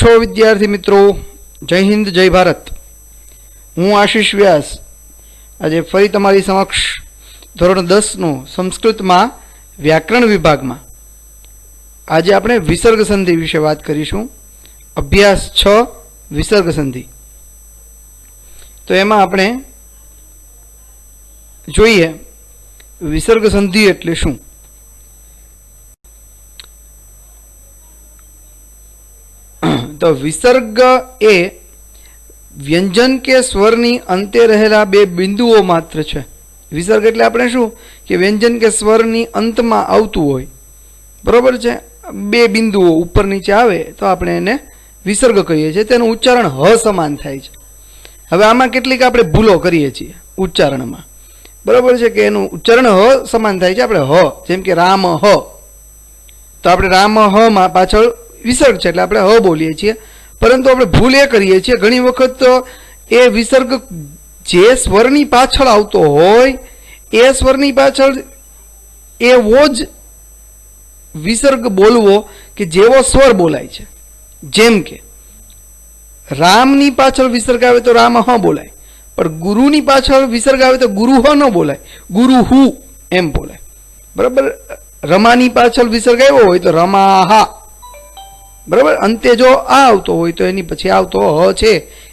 छो विद्यार्थी मित्रों, जय हिंद जय भारत। हूँ आशीष व्यास आज फरी तमारी समक्ष धोरण 10 नो संस्कृत में व्याकरण विभाग में आज आपणे विसर्ग संधि विषे बात करीशुं। अभ्यास 6 विसर्ग संधि। तो एमां आपणे जोईए विसर्ग संधि एटले शुं। तो विसर्ग ए व्यंजन के स्वरनी अंते रहेला बे बिंदुओ मात्र छे। विसर्ग एटले आपणे शुं के व्यंजन के स्वरनी अंतमां आवतुं होय, बरोबर छे। बे बिंदुओ उपर नीचे आवे तो आपणे एने विसर्ग कहीए छीए। तेनुं उच्चारण ह समान थाय छे। हवे आमां केटलीक आपणे भूलो करीए छीए उच्चारणमां, बरोबर छे के एनुं उच्चारण ह समान थाय छे। आपणे ह जेम के राम ह, तो आपणे राम ह मां पाछळ विसर्ग छे એટલે આપણે હ બોલીએ છીએ, પરંતુ આપણે ભૂલ એ કરીએ છીએ ઘણી વખત એ વિસર્ગ જે સ્વરની પાછળ આવતો હોય એ સ્વરની પાછળ એવો જ વિસર્ગ બોલવો કે જેવો સ્વર બોલાય છે। જેમ કે રામની પાછળ વિસર્ગ આવે તો રામ હ બોલાય, પણ ગુરુની પાછળ વિસર્ગ આવે તો ગુરુ હ ન બોલાય, ગુરુ હુ એમ બોલાય, બરાબર। રમાની પાછળ વિસર્ગ આવ્યો હોય તો રમાહા, बराबर। अंते जो आ आवतो होय तो एनी पछी आवतो ह छे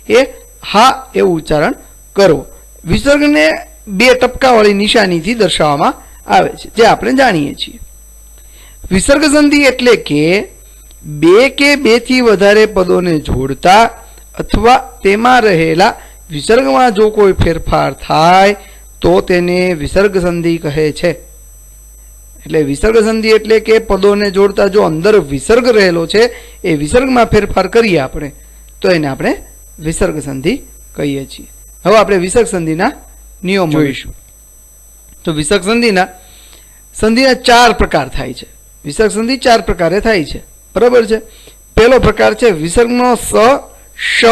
ए हा एवुं उच्चारण करवो। विसर्ग ने बे टपकावाळी निशानीथी दर्शाववामां आवे छे, जे आपणे जाणीए छीए। विसर्ग संधि एटले के बे के बेथी वधारे पदोने जोड़ता अथवा तेमां रहेला विसर्गमां जो कोई फेरफार थाय तो तेने विसर्ग संधि कहे छे। એટલે વિસર્ગ સંધિ એટલે કે પદોને જોડતા જો અંદર વિસર્ગ રહેલો છે એ વિસર્ગમાં ફેરફાર કરીએ આપણે તો એને આપણે વિસર્ગ સંધિ કહીએ છીએ। હવે આપણે વિસર્ગ સંધિના નિયમો જોઈશું। તો વિસર્ગ સંધિના 4 પ્રકાર થાય છે। વિસર્ગ સંધિ 4 પ્રકારે થાય છે, બરાબર છે। પહેલો પ્રકાર છે વિસર્ગનો સ, શ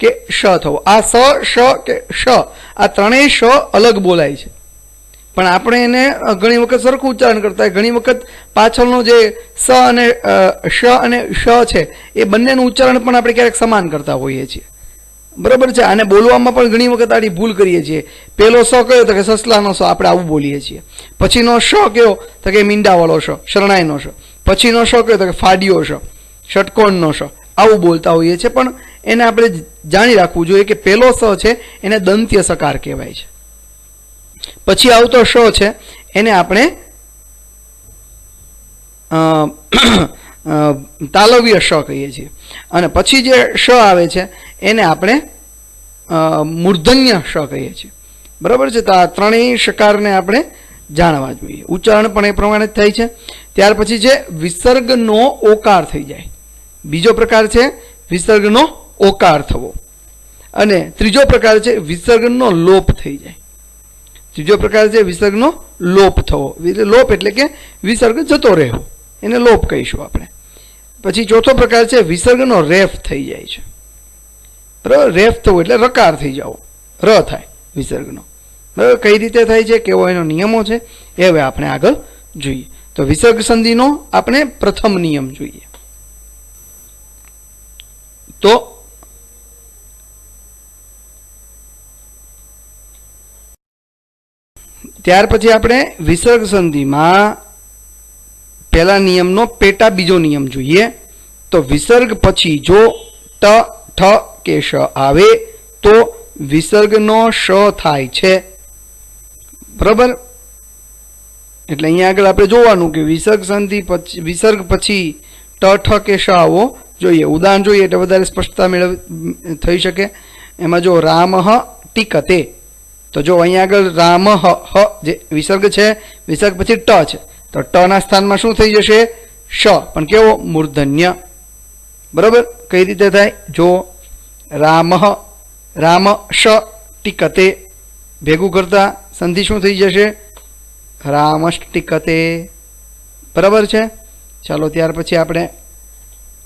કે શ થવો। આ સ, શ કે શ આ ત્રણેય શ અલગ બોલાય છે, પણ આપણે એને ઘણી વખત સરખું ઉચ્ચારણ કરતા હોય। ઘણી વખત પાછળનો જે સ અને શ અને શ છે એ બંનેનું ઉચ્ચારણ પણ આપણે ક્યારેક સમાન કરતા હોઈએ છીએ, બરાબર છે। આને બોલવામાં પણ ઘણી વખત આની ભૂલ કરીએ છીએ। પહેલો સ કયો તો કે સસલાનો સ, આપણે આવું બોલીએ છીએ। પછીનો શ કયો તો કે મીંડાવાળો શ, શરણાઈનો શ। પછીનો શ કયો તો કે ફાડિયો શ, ષટકોણનો શ, આવું બોલતા હોઈએ છીએ। પણ એને આપણે જાણી રાખવું જોઈએ કે પહેલો સ છે એને દંત્ય સકાર કહેવાય છે। પછી આવતો શ છે એને આપણે તાલવ્ય શ કહીએ છીએ, અને પછી જે શ આવે છે એને આપણે મૂર્ધન્ય શ કહીએ છીએ, બરાબર છે। તો આ ત્રણેય શકારને આપણે જાણવા જોઈએ। ઉચ્ચારણ પણ એ પ્રમાણે જ થાય છે। ત્યાર પછી છે વિસર્ગનો ઓકાર થઈ જાય। બીજો પ્રકાર છે વિસર્ગનો ઓકાર થવો, અને ત્રીજો પ્રકાર છે વિસર્ગનો લોપ થઈ જાય। ત્રીજો પ્રકાર છે વિસર્ગનો લોપ થવો। લોપ એટલે કે વિસર્ગ જતો રહેવો, એને લોપ કહીશું આપણે। પછી ચોથો પ્રકાર છે વિસર્ગનો રેફ થઈ જાય છે, બરાબર। રેફ થવું એટલે રકાર થઈ જવો, ર થાય વિસર્ગનો, બરાબર। કઈ રીતે થાય છે, કેવો એનો નિયમો છે એ હવે આપણે આગળ જોઈએ। તો વિસર્ગ સંધિનો આપણે પ્રથમ નિયમ જોઈએ। તો ત્યાર પછી આપણે વિસર્ગ સંધિમાં પહેલા નિયમનો પેટા બીજો નિયમ જોઈએ। તો વિસર્ગ પછી જો ટ, ઠ કે શ આવે તો વિસર્ગનો શ થાય છે, બરાબર। એટલે અહીંયા આગળ આપણે જોવાનું કે વિસર્ગ સંધિ પછી વિસર્ગ પછી ટ, ઠ કે શ આવવો જોઈએ। ઉદાહરણ જોઈએ એટલે વધારે સ્પષ્ટતા થઈ શકે। એમાં જો રામ હ ટીકતે, તો જો અહીંયા આગળ રામ હ જે વિસર્ગ છે, વિસર્ગ પછી ટ છે, તો ટ ના સ્થાનમાં શું થઈ જશે, શ, પણ કેવો, મૂર્ધન્ય, બરાબર। કઈ રીતે થાય, જો રામ શ ટીકતે ભેગું કરતા સંધિ શું થઈ જશે, રામષ્ટિકતે, બરાબર છે। ચાલો ત્યાર પછી આપણે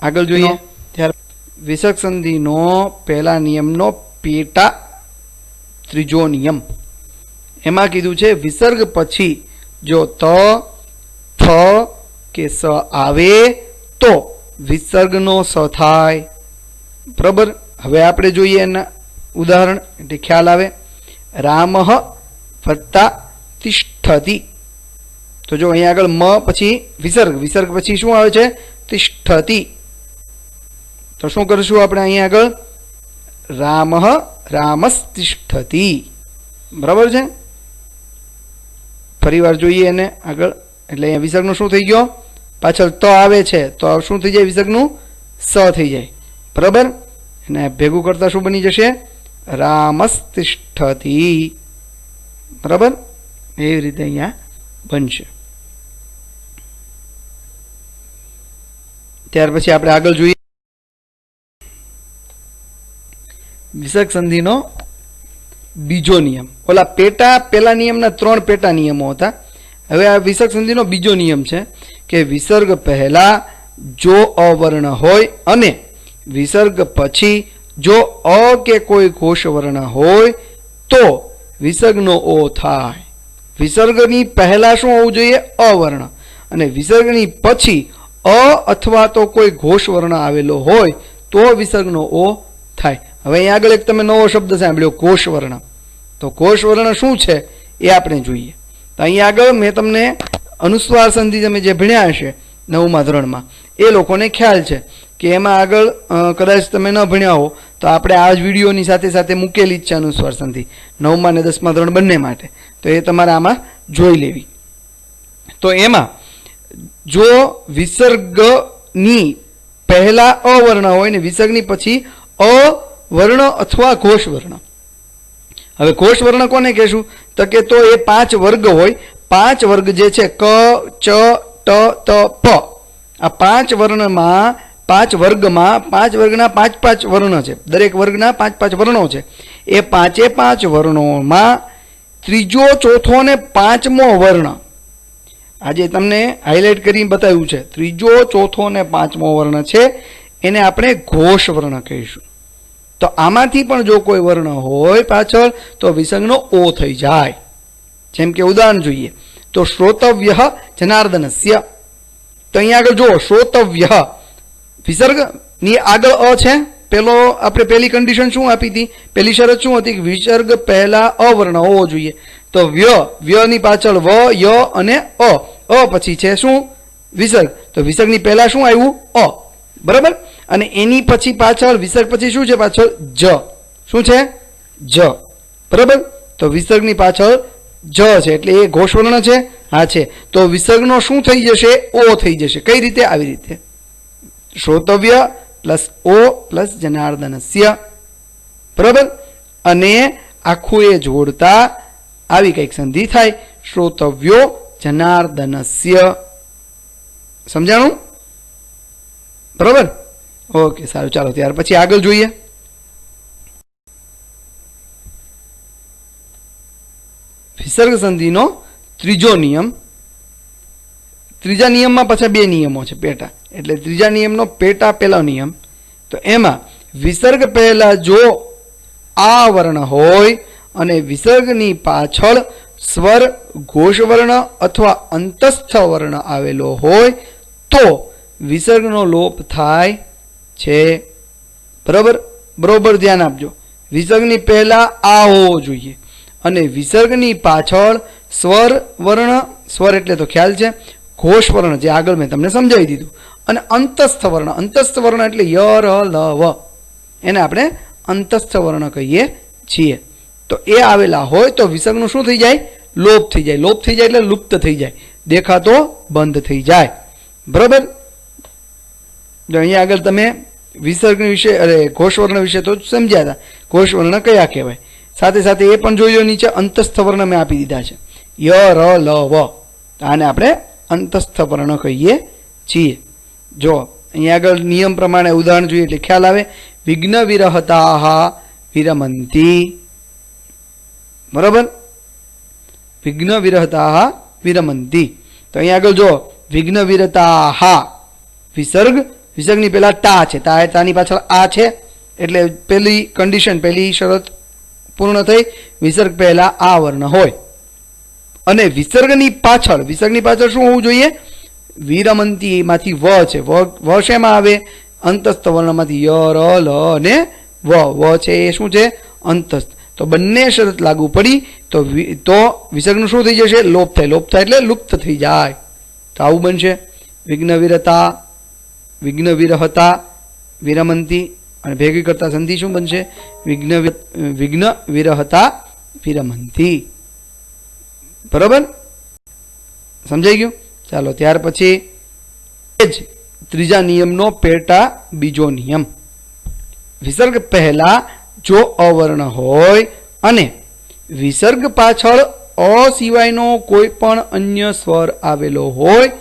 આગળ જોઈએ। ત્યાર વિસર્ગ સંધિનો પહેલા નિયમનો પેટા ત્રીજો નિયમ, એમાં કીધું છે વિસર્ગ પછી જો ત, થ કે સ આવે તો વિસર્ગનો સ થાય, બરાબર. હવે આપણે જોઈએ એના ઉદાહરણ એટલે ખ્યાલ આવે. રામઃ વત્તા તિષ્ઠતિ. તો જો અહીંયા આગળ મ પછી વિસર્ગ, વિસર્ગ પછી શું આવે છે? તિષ્ઠતિ. તો શું કરીશું આપણે અહીંયા આગળ? રામઃ રામસ્તિષ્ઠતિ. બરાબર છે. ફરી વાર જોઈએ એને આગળ. એટલે અહીંયા વિસર્ગનું શું થઈ ગયો? પાછળ ત આવે છે તો શું થઈ જાય? વિસર્ગનું સ થઈ જાય. બરાબર. અને ભેગું કરતા શું બની જશે? રામસ્તિષ્ઠતિ. બરાબર. એવી રીતે અહીંયા બનશે. ત્યાર પછી આપણે આગળ જોઈએ વિસર્ગ સંધિનો બીજો નિયમ. ઓલા પેલા નિયમના 3 પેટા નિયમો હતા. હવે આ વિસર્ગ સંધિનો બીજો નિયમ છે કે વિસર્ગ પહેલા જો અવર્ણ હોય અને વિસર્ગ પછી જો અ કે કોઈ ઘોષ વર્ણ હોય તો વિસર્ગનો ઓ થાય. વિસર્ગની પહેલા શું હોવું જોઈએ? અવર્ણ. અને વિસર્ગની પછી અ અથવા તો કોઈ ઘોષ વર્ણ આવેલો હોય તો વિસર્ગનો ઓ થાય. હવે અહીંયા આગળ એક તમે નવો શબ્દ સાંભળ્યો, ઘોષ વર્ણ. તો ઘોષ વર્ણ શું છે એ આપણે જોઈએ. તો અહીંયા આગળ મેં તમને અનુસ્વાર સંધિ તમે જે ભણ્યા હશે 9મા ધોરણમાં એ લોકોને ખ્યાલ છે કે એમાં આગળ કદાચ તમે ન ભણ્યા હો તો આપણે આ જ વિડીયોની સાથે સાથે મૂકેલી જ છે અનુસ્વાર સંધિ 9મા અને 10મા ધોરણ બંને માટે. તો એ તમારે આમાં જોઈ લેવી. તો એમાં જો વિસર્ગની પહેલા અવર્ણ હોય ને વિસર્ગની પછી અવર્ણ અથવા ઘોષ વર્ણ. હવે ઘોષ વર્ણ કોને કહેશું? તો કે તો એ 5 વર્ગ હોય. 5 વર્ગ જે છે ક, ચ, ટ, ત, પ. આ 5 વર્ણમાં 5 વર્ગમાં 5 વર્ગના 5 વર્ણ છે. દરેક વર્ગના 5 વર્ણો છે. એ 5 વર્ણોમાં ત્રીજો, ચોથો અને 5મો વર્ણ આજે તમને હાઇલાઇટ કરીને બતાવ્યું છે. ત્રીજો, ચોથો અને 5મો વર્ણ છે એને આપણે ઘોષ વર્ણ કહીશું. તો આમાંથી પણ જો કોઈ વર્ણ હોય પાછળ તો વિસર્ગનો ઓ થઈ જાય. જેમ કે ઉદાહરણ જોઈએ તો શ્રોતવ્ય જનાર્દનસ્ય. તો અહીંયા આગળ જુઓ શ્રોતવ્ય વિસર્ગની આગળ અ છે. આપણે પહેલી કન્ડિશન શું આપી હતી? પહેલી શરત શું હતી? કે વિસર્ગ પહેલા અવર્ણ હોવો જોઈએ. તો વ્યની પાછળ વ, ય અને અ પછી છે શું? વિસર્ગ. તો વિસર્ગની પહેલા શું આવ્યું? અ. બરાબર. અને એની પછી પાછળ વિસર્ગ પછી શું છે? પાછળ જ. શું છે? જ. બરાબર. તો વિસર્ગની પાછળ જ છે એટલે એ ઘોષ વર્ણ છે. હા છે. તો વિસર્ગનો શું થઈ જશે? ઓ થઈ જશે. કઈ રીતે? આવી રીતે શ્રોતવ્ય પ્લસ ઓ પ્લસ જનાર્દનસ્ય. બરાબર. અને આખું એ જોડતા આવી કંઈક સંધિ થાય. શ્રોતવ્યો જનાર્દનસ્ય. સમજાણું? બરાબર. ઓકે, સારું. ચાલો ત્યાર પછી આગળ જોઈએ. વિસર્ગ સંધિનો ત્રીજો નિયમ. ત્રીજા નિયમમાં પાછા 2 નિયમો છે પેટા. એટલે ત્રીજા નિયમનો પેટા પહેલો નિયમ. તો એમાં વિસર્ગ પહેલા જો આ વર્ણ હોય અને વિસર્ગની પાછળ સ્વર, ઘોષ વર્ણ અથવા અંતસ્થ વર્ણ આવેલો હોય તો વિસર્ગનો લોપ થાય છે. બરોબર ધ્યાન આપજો. વિસર્ગની પહેલા આ હોવો જોઈએ અને વિસર્ગની પાછળ સ્વર વર્ણ, સ્વર એટલે તો ખ્યાલ છે, ઘોષ વર્ણ જે આગળ મેં તમને સમજાવી દીધું, અને અંતસ્થ વર્ણ. અંતસ્થ વર્ણ એટલે ય, ર, લ, વ. એને આપણે અંતસ્થ વર્ણ કહીએ છીએ. તો એ આવેલા હોય તો વિસર્ગનું શું થઈ જાય? લોપ થઈ જાય. લોપ થઈ જાય એટલે લુપ્ત થઈ જાય, દેખાતો બંધ થઈ જાય. બરાબર. જો અહીંયા આગળ તમે વિસર્ગ વિશે ઘોષ વર્ણ વિશે તો સમજ્યા હતા. ઘોષ વર્ણ કયા કહેવાય? સાથે સાથે એ પણ જોઈ લો નીચે અંતસ્થ વર્ણ મેં આપી દીધા છે. ય, ર, લ, વ. આને આપણે અંતસ્થ વર્ણ કહીએ છીએ. જો અહીંયા આગળ નિયમ પ્રમાણે ઉદાહરણ જોઈએ એટલે ખ્યાલ આવે. વિઘ્ન વિરહતા વિરમંતી. બરાબર. વિઘ્ન વિરહતા વિરમંતી. તો અહીંયા આગળ જો વિઘ્ન વિરતા વિસર્ગ, વિસર્ગની પહેલા ટા છે, તાની પાછળ આ છે એટલે પહેલી કન્ડિશન, પહેલી શરત પૂર્ણ થઈ. વિસર્ગ પહેલા આ વર્ણ હોય અને વિસર્ગની પાછળ શું હોવું જોઈએ? વિરમંતી માંથી વ છે. વ શેમાં આવે? અંતસ્થ વર્ણમાંથી ય ર લ અને વ છે એ શું છે? અંતસ્થ. તો બંને શરત લાગુ પડી તો વિસર્ગનું શું થઈ જશે? લોપ થાય. લોપ થાય એટલે લુપ્ત થઈ જાય. તો આવું બનશે વિઘ્ન વિરતા, વિઘ્ન વિરહતા, વિરમંતી અને ભેગી કરતા સંધિ શું બનશે? વિઘ્ન વિરહતા વિરમંતી. બરાબર, સમજાઈ ગયું? ચાલો ત્યાર પછી જ ત્રીજા નિયમનો પેટા બીજો નિયમ. વિસર્ગ પહેલા જો અવર્ણ હોય અને વિસર્ગ પાછળ અ સિવાયનો કોઈ પણ અન્ય સ્વર આવેલો હોય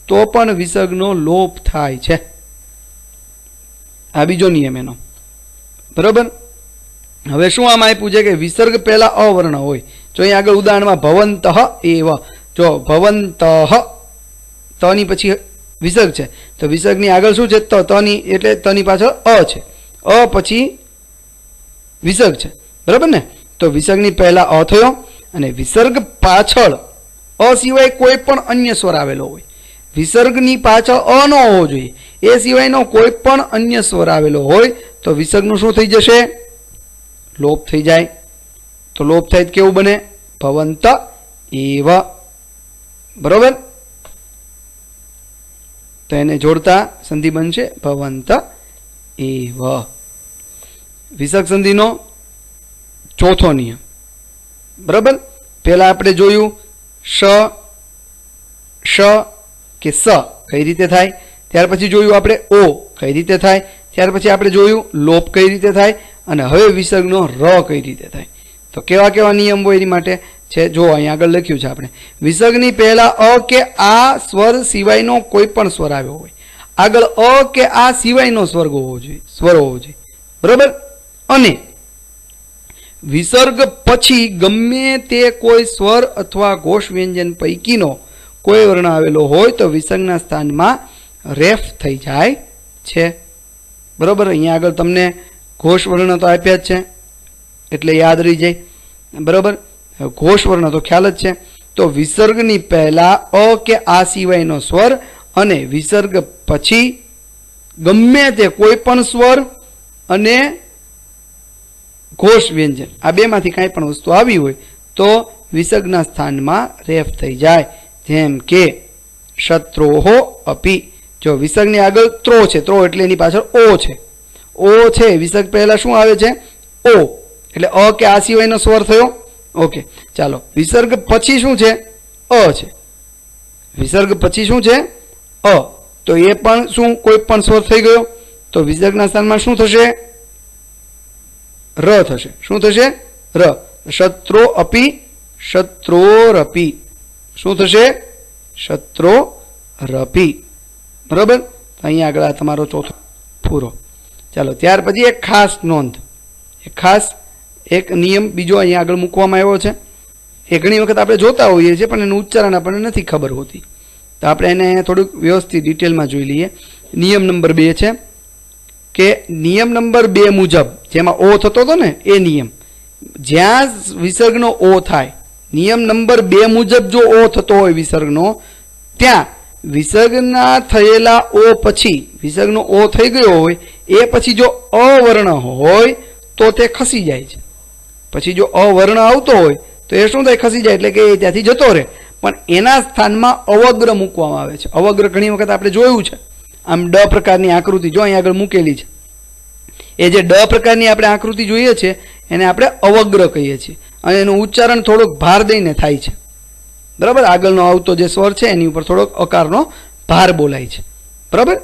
તો પણ વિસર્ગનો લોપ થાય છે. આ બીજો નિયમ એનો. બરોબર. હવે શું આમ આપ્યું છે કે વિસર્ગ પહેલા અવર્ણ હોય. જો અહીં આગળ ઉદાહરણમાં ભવંતઃ એવ, જો ભવંતઃ તની પછી વિસર્ગ છે તો વિસર્ગની આગળ શું છે? તની એટલે તની પાછળ અ છે, અ પછી વિસર્ગ છે. બરાબર ને? તો વિસર્ગની પહેલા અ થયો અને વિસર્ગ પાછળ અ સિવાય કોઈ પણ અન્ય સ્વર આવેલો હોય. વિસર્ગની પાછળ અ ન હોવો જોઈએ, એ સિવાયનો કોઈ પણ અન્ય સ્વર આવેલો હોય તો વિસર્ગનું શું થઈ જશે? લોપ થઈ જાય. તો લોપ થાય કેવું બને? ભવંત એવ. બરોબર. તો એને જોડતા સંધિ બનશે ભવંત એવ. વિસર્ગ સંધિનો ચોથો નિયમ. બરાબર. પહેલા આપણે જોયું શ કે સ કઈ રીતે થાય, ત્યાર પછી જોયું આપણે ઓ કઈ રીતે થાય, ત્યાર પછી આપણે જોયું લોપ કઈ રીતે થાય અને હવે વિસર્ગનો ર કઈ રીતે થાય. તો કેવા કેવા નિયમ હોય એની માટે છે જો અહીંયા આગળ લખ્યું છે આપણે. વિસર્ગની પહેલા અ કે આ સ્વર સિવાયનો કોઈ પણ સ્વર આવ્યો હોય, આગળ અ કે આ સિવાયનો સ્વર હોવો જોઈએ. બરાબર. અને વિસર્ગ પછી ગમે તે કોઈ સ્વર અથવા ઘોષ વ્યંજન પૈકીનો કોઈ વર્ણ આવેલો હોય તો વિસર્ગના સ્થાનમાં રેફ થઈ જાય છે. બરાબર. અહીંયા આગળ તમને ઘોષ વર્ણ તો આપ્યા જ છે એટલે યાદ રહી જાય. બરાબર. ઘોષ વર્ણ તો ખ્યાલ જ છે. તો વિસર્ગની પહેલા અ કે આ સિવાયનો સ્વર અને વિસર્ગ પછી ગમે તે કોઈ પણ સ્વર અને ઘોષ વ્યંજન આ બેમાંથી કાંઈ પણ વસ્તુ આવી હોય તો વિસર્ગના સ્થાનમાં રેફ થઈ જાય. જેમ કે શત્રોહો અપી. જો વિસર્ગની આગળ ત્રો છે, ત્રો એટલે એની પાછળ ઓ છે, ઓ છે. વિસર્ગ પહેલા શું આવે છે? ઓ. એટલે અ કે આ સિવાયનો સ્વર થયો. ઓકે, ચાલો. વિસર્ગ પછી શું છે? અ છે. વિસર્ગ પછી શું છે? અ. તો એ પણ શું કોઈ પણ સ્વર થઈ ગયો તો વિસર્ગના સ્થાનમાં શું થશે? ર થશે. શું થશે? ર. શત્રો અપી, શત્રોરપી. શું થશે? શત્રોરપી. બરાબર. અહીંયા આગળ આ તમારો ચોથો પૂરો. ચાલો ત્યાર પછી એક ખાસ નોંધ, એક નિયમ બીજો અહીંયા આગળ મૂકવામાં આવ્યો છે. એ ઘણી વખત આપણે જોતા હોઈએ છીએ પણ એનું ઉચ્ચારણ આપણને નથી ખબર હોતી. તો આપણે એને થોડુંક વ્યવસ્થિત ડિટેલમાં જોઈ લઈએ. નિયમ નંબર 2 છે કે નિયમ નંબર 2 મુજબ જેમાં ઓ થતો હતો ને એ નિયમ, જ્યાં વિસર્ગનો ઓ થાય, નિયમ નંબર 2 મુજબ જો ઓ થતો હોય વિસર્ગનો, ત્યાં વિસર્ગના થયેલા ઓ પછી વિસર્ગનો ઓ થઈ ગયો હોય એ પછી જો અવર્ણ હોય તો તે ખસી જાય છે. પછી જો અવર્ણ આવતો હોય તો એ શું થાય? ખસી જાય. એટલે કે એ ત્યાંથી જતો રહે. પણ એના સ્થાનમાં અવગ્ર મૂકવામાં આવે છે. અવગ્ર ઘણી વખત આપણે જોયું છે. આમ ડ પ્રકારની આકૃતિ જો અહીં આગળ મૂકેલી છે, એ જે ડ પ્રકારની આપણે આકૃતિ જોઈએ છે એને આપણે અવગ્ર કહીએ છીએ અને એનું ઉચ્ચારણ થોડુંક ભાર દઈને થાય છે. બરાબર. આગળનો આવતો જે સ્વર છે એની ઉપર થોડોક અકારનો ભાર બોલાય છે. બરાબર.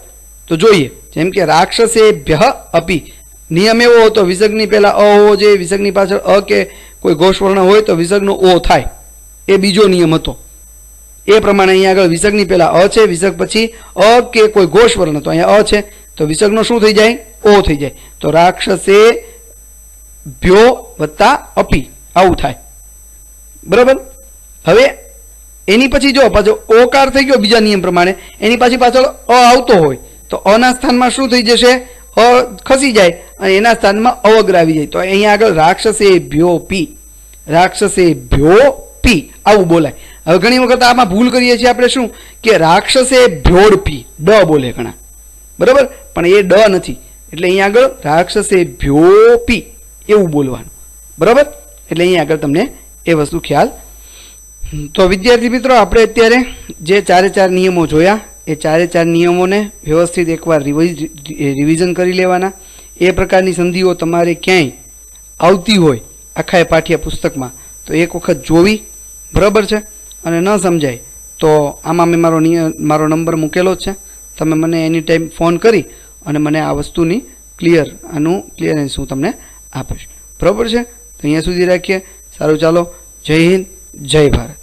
તો જોઈએ. જેમ કે રાક્ષસેભ્ય અપી. નિયમ એવો હતો વિસર્ગની પહેલા અ હોવો જોઈએ, વિસર્ગની પાછળ અ કે કોઈ ઘોષવર્ણ હોય તો વિસર્ગનો ઓ થાય. એ બીજો નિયમ હતો. એ પ્રમાણે અહીંયા આગળ વિસર્ગની પહેલા અ છે, વિસર્ગ પછી અ કે કોઈ ઘોષવર્ણ હતો, અહીંયા અ છે તો વિસર્ગનો શું થઈ જાય? ઓ થઈ જાય. તો રાક્ષસે ભ્યો વત્તા અપી આવું થાય. બરાબર. હવે એની પછી જો પાછો ઓકાર થઈ ગયો બીજા નિયમ પ્રમાણે, એની પાછળ અ આવતો હોય તો અના સ્થાનમાં શું થઈ જશે? અ ખસી જાય અને એના સ્થાનમાં અવગ્ર આવી જાય. તો અહીંયા આગળ રાક્ષસે ભ્યો પી, રાક્ષસે ભ્યો પી આવું બોલાય. હવે ઘણી વખત આમાં ભૂલ કરીએ છીએ આપણે શું કે રાક્ષસે ભ્યોડ પી ડ બોલે ઘણા. બરાબર. પણ પણ એ ડ નથી, એટલે અહીંયા આગળ રાક્ષસે ભ્યોપી એવું બોલવાનું, બરાબર. એટલે અહીંયા આગળ તમને એ વસ્તુ ખ્યાલ. તો વિદ્યાર્થી મિત્રો, આપણે અત્યારે જે 4 નિયમો જોયા એ 4 નિયમોને વ્યવસ્થિત એકવાર રિવિઝન કરી લેવાના. એ પ્રકારની સંધિઓ તમારે ક્યાંય આવતી હોય આખા એ પાઠ્ય પુસ્તકમાં તો એક વખત જોવી, બરાબર છે. અને ન સમજાય તો આમાં મેં મારો નંબર મૂકેલો જ છે, તમે મને એની ટાઈમ ફોન કરી અને મને આ વસ્તુની ક્લિયરન્સ હું તમને આપીશ, બરાબર છે. તો અહીંયા સુધી રાખીએ. સારું, ચાલો. જય હિન્દ, જય ભારત.